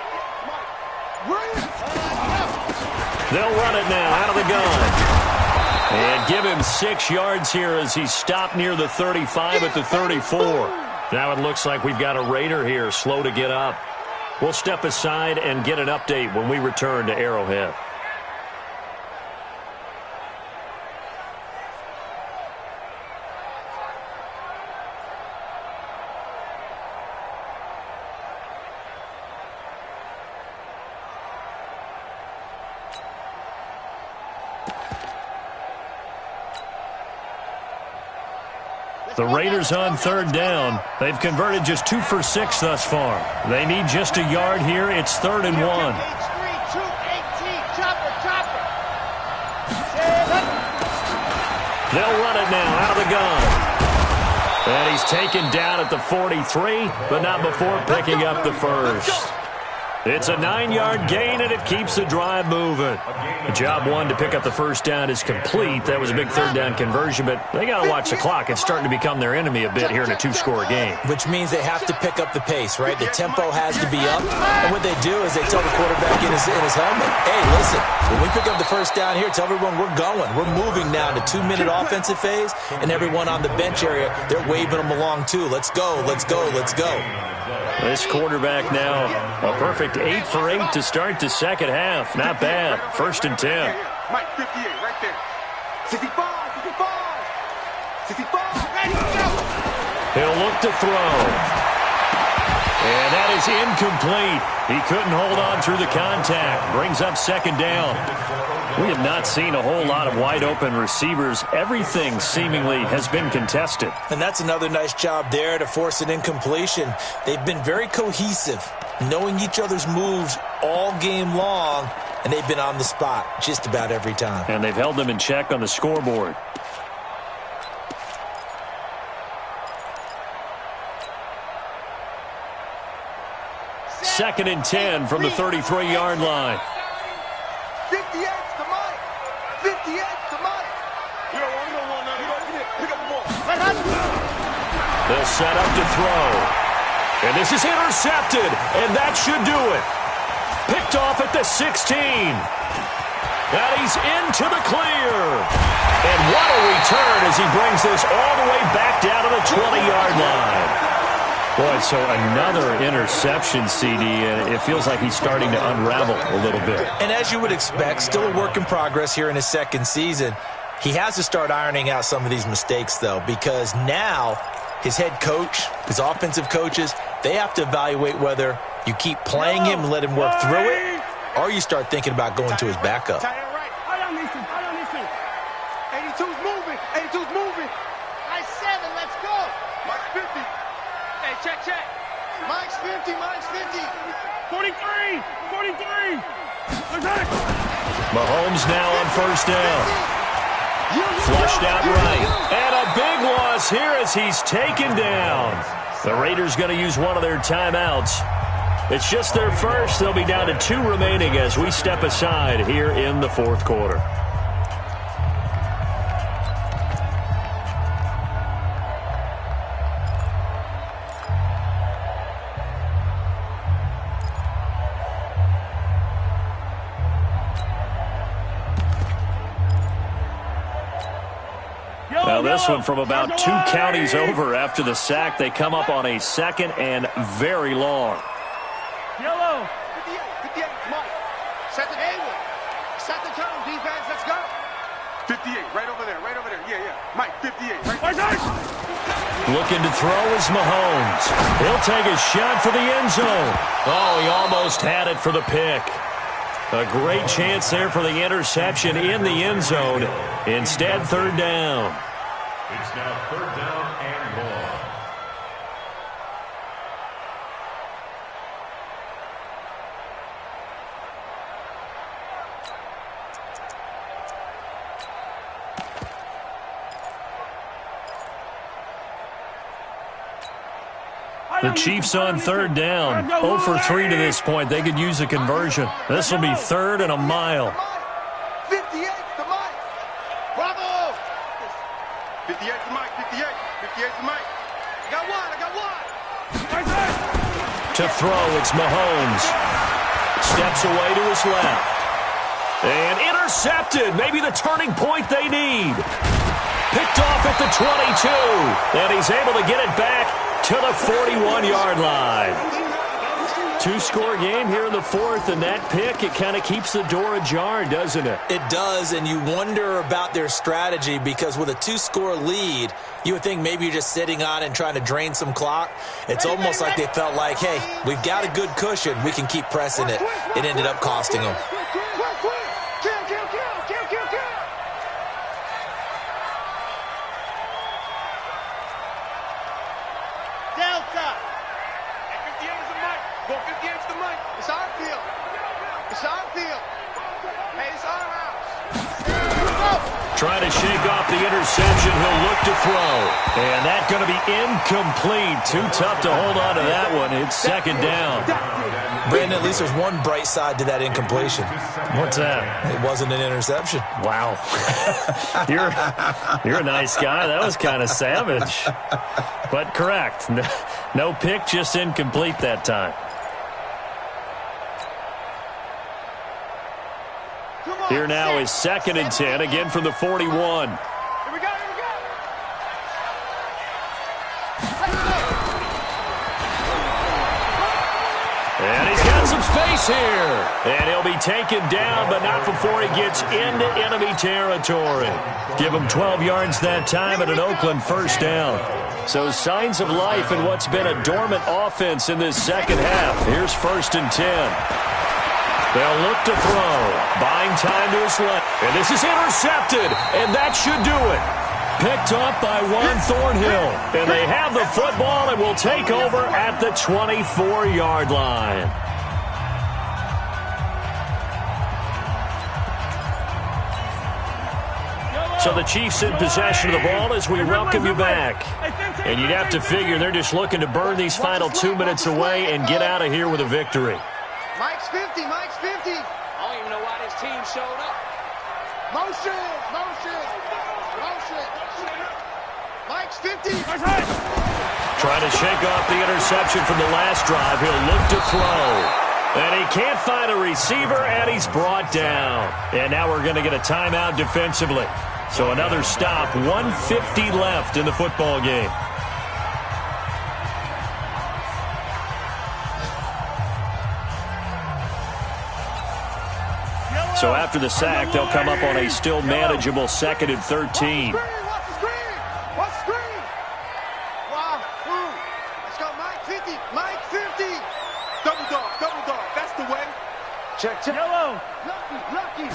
They'll run it now out of the gun. And give him 6 yards here as he's stopped near the 35 at the 34. Now it looks like we've got a Raider here slow to get up. We'll step aside and get an update when we return to Arrowhead. The Raiders on 3rd down. They've converted just 2 for 6 thus far. They need just a yard here. It's 3rd and 1. They'll run it now out of the gun. And he's taken down at the 43, but not before picking up the 1st. It's a 9-yard gain, and it keeps the drive moving. Job 1 to pick up the 1st down is complete. That was a big 3rd down conversion, but they got to watch the clock. It's starting to become their enemy a bit here in a 2-score game. Which means they have to pick up the pace, right? The tempo has to be up. And what they do is they tell the quarterback in his helmet, hey, listen, when we pick up the 1st down here, tell everyone we're going. We're moving now to 2-minute offensive phase, and everyone on the bench area, they're waving them along too. Let's go, let's go, let's go. This quarterback now, a perfect 8 for 8 to start the 2nd half. Not bad. 1st and 10. Mike, 58, right there. 65, 65, 65, ready to go. He'll look to throw. And that is incomplete. He couldn't hold on through the contact. Brings up 2nd down. We have not seen a whole lot of wide-open receivers. Everything seemingly has been contested. And that's another nice job there to force an incompletion. They've been very cohesive, knowing each other's moves all game long, and they've been on the spot just about every time. And they've held them in check on the scoreboard. Second and 10 from the 33-yard line. 58 to Mike. 58 to Mike. You don't want none. Pick up the ball. They'll set up to throw. And this is intercepted, and that should do it. Picked off at the 16. And he's into the clear. And what a return as he brings this all the way back down to the 20-yard line. Boy, so another interception, CD, and it feels like he's starting to unravel a little bit. And as you would expect, still a work in progress here in his second season. He has to start ironing out some of these mistakes, though, because now his head coach, his offensive coaches, they have to evaluate whether you keep playing him and let him work through it, or you start thinking about going to his backup. 82's moving. 82's moving. Nice 7. Let's go. Mike's 50. Hey, check. Mike's 50. 43. Mahomes now on first down. Flushed out right. And a big loss here as he's taken down. The Raiders going to use one of their timeouts. It's just their first. They'll be down to 2 remaining as we step aside here in the fourth quarter. Now this one from about 2 counties over after the sack. They come up on a second and very long. Yellow. 58, Mike. Set the table. Set the tone, defense. Let's go. 58, right over there. Yeah. Mike, 58. Right. Looking to throw is Mahomes. He'll take a shot for the end zone. Oh, he almost had it for the pick. A great chance there for the interception in the end zone. Instead, third down. It's now third down and long. The Chiefs on third down. 0 for 3 to this point. They could use a conversion. This will be third and a mile. 58 to Mike. Bravo. 58 to Mike. 58 to Mike. I got one. To throw, it's Mahomes. Steps away to his left. And intercepted. Maybe the turning point they need. Picked off at the 22. And he's able to get it back to the 41-yard line. 2-score game here in the fourth, and that pick, it kind of keeps the door ajar, doesn't it? It does, and you wonder about their strategy because with a 2-score lead, you would think maybe you're just sitting on it and trying to drain some clock. It's almost like they felt like, hey, we've got a good cushion. We can keep pressing it. It ended up costing them. Trying to shake off the interception. He'll look to throw. And that's going to be incomplete. Too tough to hold on to that one. It's second down. Brandon, at least there's one bright side to that incompletion. What's that? It wasn't an interception. Wow. You're a nice guy. That was kind of savage. But correct. No pick, just incomplete that time. Here now is second and 10, again from the 41. Here we go. And he's got some space here. And he'll be taken down, but not before he gets into enemy territory. Give him 12 yards that time and an Oakland first down. So signs of life in what's been a dormant offense in this second half. Here's first and 10. They'll look to throw. Buying time to his left. And this is intercepted. And that should do it. Picked up by Juan Thornhill. And they have the football and will take over at the 24-yard line. So the Chiefs in possession of the ball as we welcome you back. And you'd have to figure they're just looking to burn these final 2 minutes away and get out of here with a victory. Mike's 50, Mike's 50. I don't even know why this team showed up. Motion, motion, motion. Mike's 50. Trying to shake off the interception from the last drive. He'll look to throw. And he can't find a receiver, and he's brought down. And now we're going to get a timeout defensively. So another stop, 1:50 left in the football game. So after the sack, they'll come up on a still manageable 2nd and 13. Watch the screen. Watch the screen. Wow. Let's go, Mike 50. Mike 50. Double dog, double dog. That's the way. Check, check. Yellow. Lucky, lucky.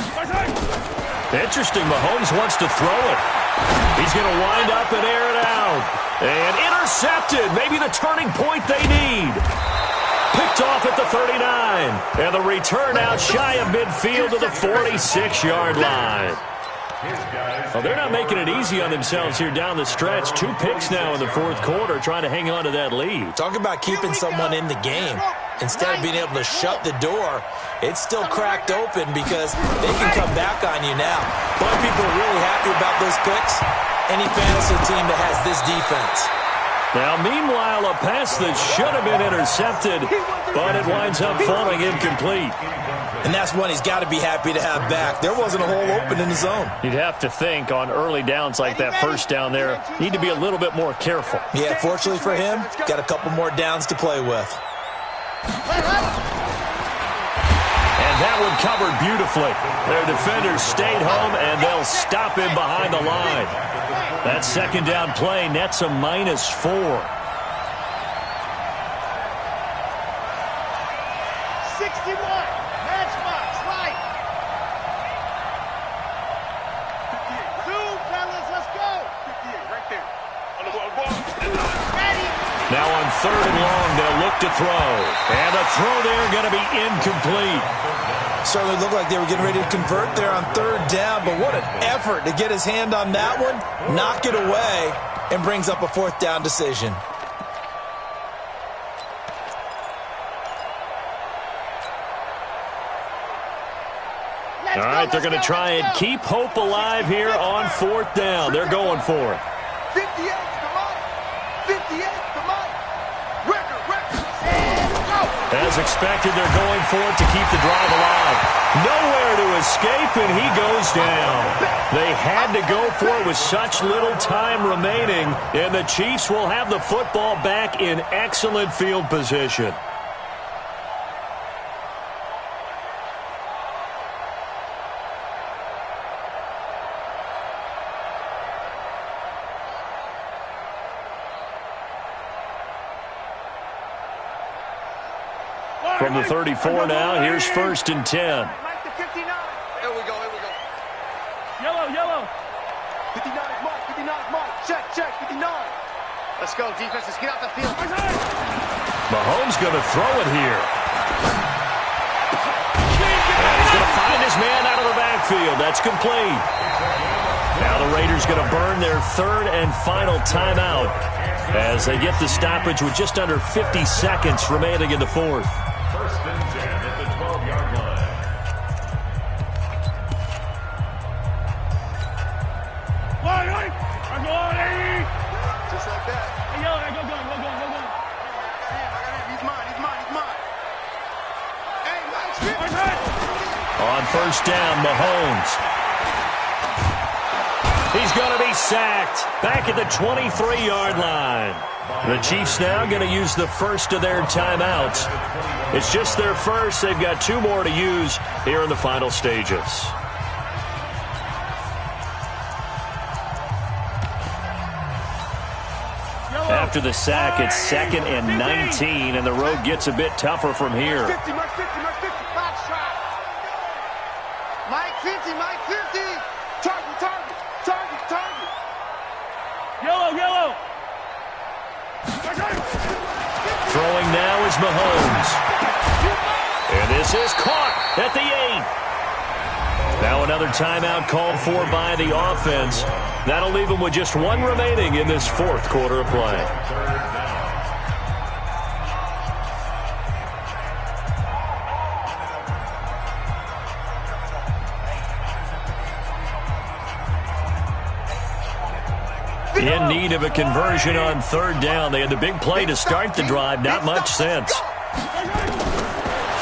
Interesting. Mahomes wants to throw it. He's going to wind up and air it out. And intercepted. Maybe the turning point they need. Picked off at the 39. And the return out shy of midfield to the 46-yard line. Well, they're not making it easy on themselves here down the stretch. 2 picks now in the 4th quarter trying to hang on to that lead. Talk about keeping someone in the game. Instead of being able to shut the door, it's still cracked open because they can come back on you now. Boy, people are really happy about those picks. Any fantasy team that has this defense. Now, meanwhile, a pass that should have been intercepted, but it winds up falling incomplete. And that's one he's got to be happy to have back. There wasn't a hole open in the zone. You'd have to think on early downs like that first down there, need to be a little bit more careful. Yeah, fortunately for him, got a couple more downs to play with. And that one covered beautifully. Their defenders stayed home, and they'll stop him behind the line. That 2nd down play nets a -4. 61. Matchbox, right. 58. Zoom, fellas, let's go. 58, right there. On the ball. Ready. Now on 3rd and long, they'll look to throw. And the throw there going to be incomplete. Certainly looked like they were getting ready to convert there on 3rd down, but what an effort to get his hand on that one, knock it away, and brings up a 4th down decision. All right, they're going to try and keep hope alive here on 4th down. They're going for it. 58, come on. 58, come on. Record. As expected, they're going for it to keep the drive alive. Nowhere to escape, and he goes down. They had to go for it with such little time remaining, and the Chiefs will have the football back in excellent field position. From the 34 now, here's 1st and 10. Mike to 59. Here we go. Yellow. 59 is Mike, 59 is Mike. Check, 59. Let's go, defense. Let's get out the field. Mahomes going to throw it here. And he's going to find his man out of the backfield. That's complete. Now the Raiders going to burn their 3rd and final timeout as they get the stoppage with just under 50 seconds remaining in the 4th. 1st and 10 at the 12-yard line. Just like that. Hey, yo, go. He's mine. Hey, Mike's On 1st down, Mahomes. He's going to be sacked back at the 23-yard line. The Chiefs now going to use the first of their timeouts. It's just their first. They've got 2 more to use here in the final stages. After the sack, it's 2nd and 19, and the road gets a bit tougher from here. Mike 50. Box trap. Mike 50. Target. Yellow. Throwing now is Mahomes. And this is caught at the 8. Now another timeout called for by the offense. That'll leave them with just one remaining in this fourth quarter of play. In need of a conversion on third down. They had the big play to start the drive. Not much sense.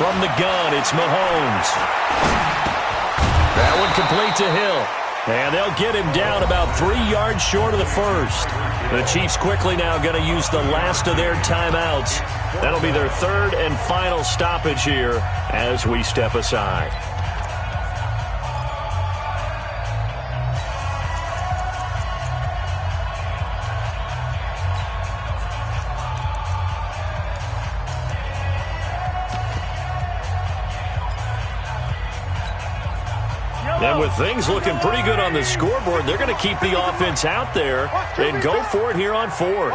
From the gun, it's Mahomes. That one complete to Hill. And they'll get him down about 3 yards short of the first. The Chiefs quickly now going to use the last of their timeouts. That'll be their third and final stoppage here as we step aside. And with things looking pretty good on the scoreboard, they're going to keep the offense out there and go for it here on fourth.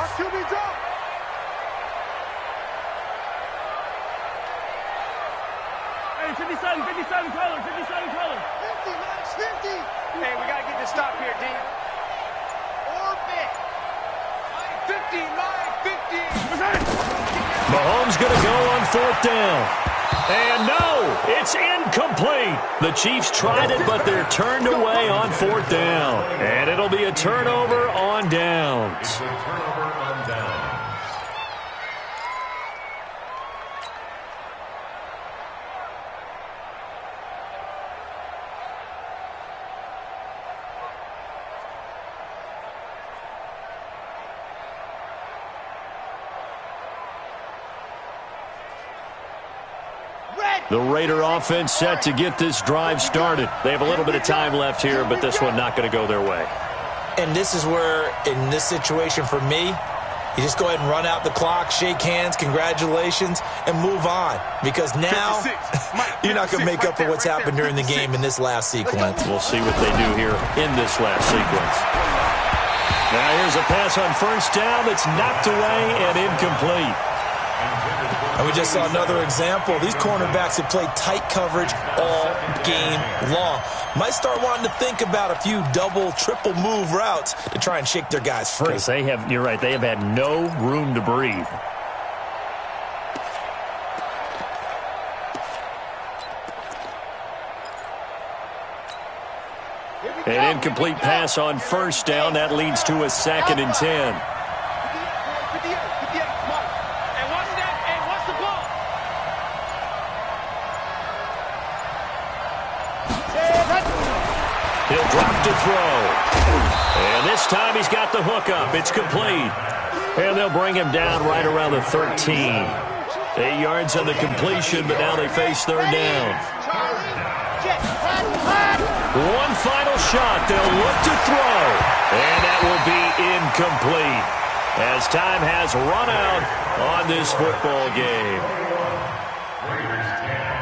Hey, 57, color. 50, Max, 50. Hey, we got to get this stop here, D. Orbit. 50. Mahomes going to go on fourth down. And no, it's incomplete. The Chiefs tried it, but they're turned away on fourth down. And it'll be a turnover on downs. It's a turnover on downs. The Raider offense set to get this drive started. They have a little bit of time left here, but this one not going to go their way. And this is where, in this situation for me, you just go ahead and run out the clock, shake hands, congratulations, and move on. Because now, you're not going to make up for what's happened during the game in this last sequence. We'll see what they do here in this last sequence. Now here's a pass on first down that's knocked away and incomplete. And we just saw another example. These cornerbacks have played tight coverage all game long. Might start wanting to think about a few double, triple move routes to try and shake their guys free. Because they have, you're right, they have had no room to breathe. An incomplete pass on first down. That leads to a 2nd and 10. He'll drop to throw. And this time he's got the hook up. It's complete. And they'll bring him down right around the 13. 8 yards on the completion, but now they face third down. One final shot. They'll look to throw. And that will be incomplete as time has run out on this football game. Raiders 10.